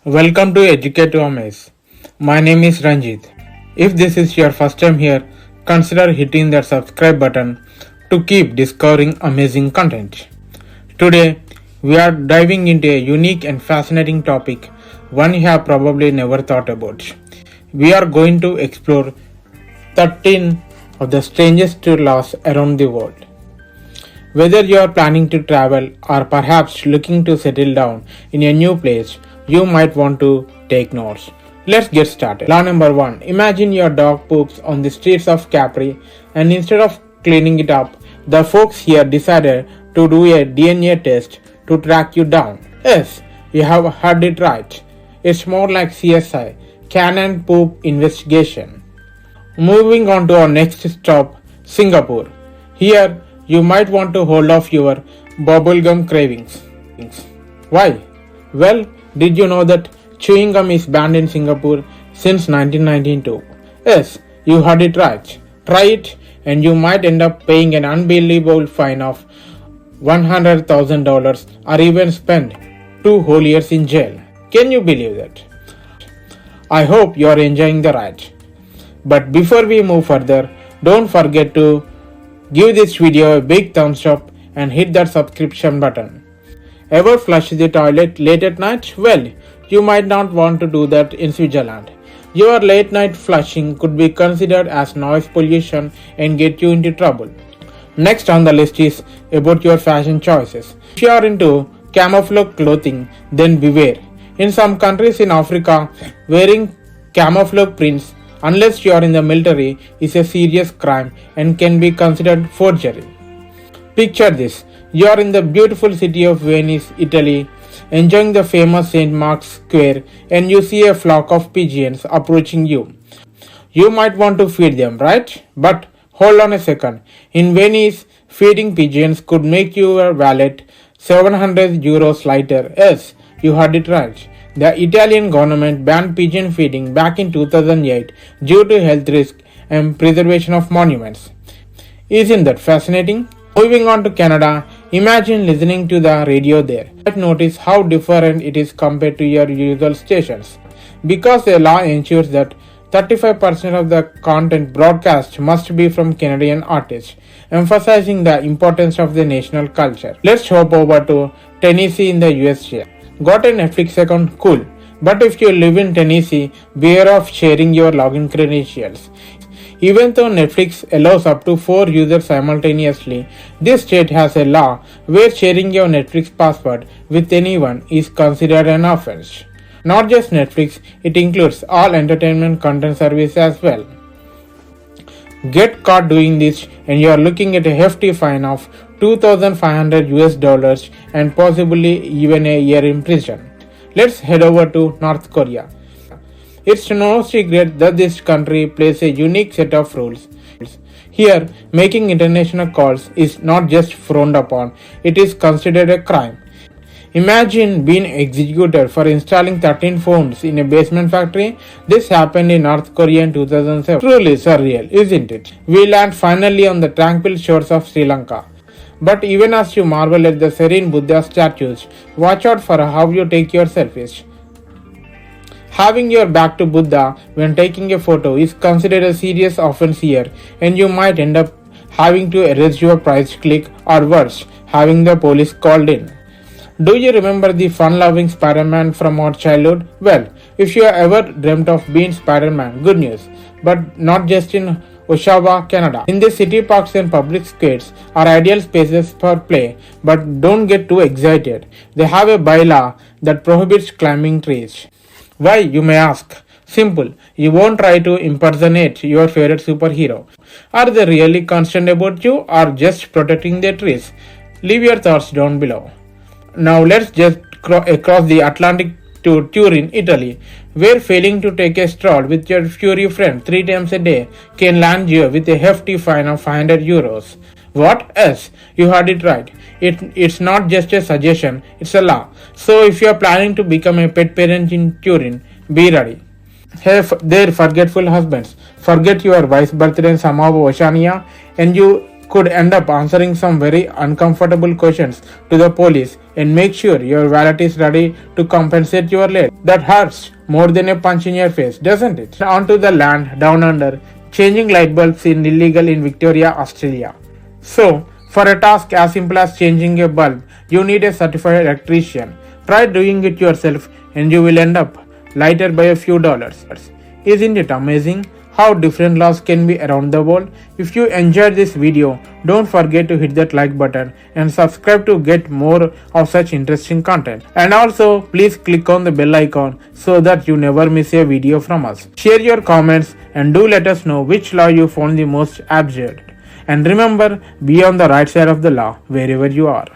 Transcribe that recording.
Welcome to Educate to Amaze. My name is Ranjit. If this is your first time here, consider hitting that subscribe button to keep discovering amazing content. Today, we are diving into a unique and fascinating topic, one you have probably never thought about. We are going to explore 13 of the strangest laws around the world. Whether you are planning to travel or perhaps looking to settle down in a new place, you might want to take notes. Let's get started. Law number 1. Imagine your dog poops on the streets of Capri, and instead of cleaning it up, the folks here decided to do a DNA test to track you down. Yes, you have heard it right. It's more like CSI, Canine Poop Investigation. Moving on to our next stop, Singapore. Here, you might want to hold off your bubblegum cravings. Why? Well, did you know that chewing gum is banned in Singapore since 1992? Yes, you heard it right. Try it and you might end up paying an unbelievable fine of $100,000 or even spend 2 whole years in jail. Can you believe that? I hope you are enjoying the ride. But before we move further, don't forget to give this video a big thumbs up and hit that subscription button. Ever flush the toilet late at night? Well, you might not want to do that in Switzerland. Your late night flushing could be considered as noise pollution and get you into trouble. Next on the list is about your fashion choices. If you are into camouflage clothing, then beware. In some countries in Africa, wearing camouflage prints, unless you are in the military, is a serious crime and can be considered forgery. Picture this. You are in the beautiful city of Venice, Italy, enjoying the famous St. Mark's Square, and you see a flock of pigeons approaching you. You might want to feed them, right? But hold on a second. In Venice, feeding pigeons could make your wallet 700 euros lighter. Yes, you heard it right. The Italian government banned pigeon feeding back in 2008 due to health risks and preservation of monuments. Isn't that fascinating? Moving on to Canada, imagine listening to the radio there. You might notice how different it is compared to your usual stations. Because the law ensures that 35% of the content broadcast must be from Canadian artists, emphasizing the importance of the national culture. Let's hop over to Tennessee in the USA. Got a Netflix account? Cool. But if you live in Tennessee, beware of sharing your login credentials. Even though Netflix allows up to 4 users simultaneously, this state has a law where sharing your Netflix password with anyone is considered an offense. Not just Netflix, it includes all entertainment content services as well. Get caught doing this and you are looking at a hefty fine of $2,500 and possibly even a year in prison. Let's head over to North Korea. It's no secret that this country plays a unique set of rules. Here, making international calls is not just frowned upon, it is considered a crime. Imagine being executed for installing 13 phones in a basement factory. This happened in North Korea in 2007. Truly surreal, isn't it? We land finally on the tranquil shores of Sri Lanka. But even as you marvel at the serene Buddha statues, watch out for how you take your selfies. Having your back to Buddha when taking a photo is considered a serious offense here, and you might end up having to erase your prized click, or worse, having the police called in. Do you remember the fun-loving Spider-Man from our childhood? Well, if you have ever dreamt of being Spider-Man, good news. But not just in Oshawa, Canada. In the city parks and public squares are ideal spaces for play, but don't get too excited. They have a bylaw that prohibits climbing trees. Why, you may ask? Simple. You won't try to impersonate your favorite superhero. Are they really concerned about you or just protecting their trees? Leave your thoughts down below. Now let's just across the Atlantic to Turin, Italy, where failing to take a stroll with your furry friend 3 times a day can land you with a hefty fine of 500 euros. What? Yes, you heard it right. It's not just a suggestion, it's a law. So if you are planning to become a pet parent in Turin, be ready. Hey there, forgetful husbands, forget your wife's birthday in some of Oceania and you could end up answering some very uncomfortable questions to the police and make sure your wallet is ready to compensate your late. That hurts more than a punch in your face, doesn't it? Onto the land down under, changing light bulbs is illegal in Victoria, Australia. So, for a task as simple as changing a bulb, you need a certified electrician. Try doing it yourself and you will end up lighter by a few dollars. Isn't it amazing how different laws can be around the world? If you enjoyed this video, don't forget to hit that like button and subscribe to get more of such interesting content. And also, please click on the bell icon so that you never miss a video from us. Share your comments and do let us know which law you found the most absurd. And remember, be on the right side of the law wherever you are.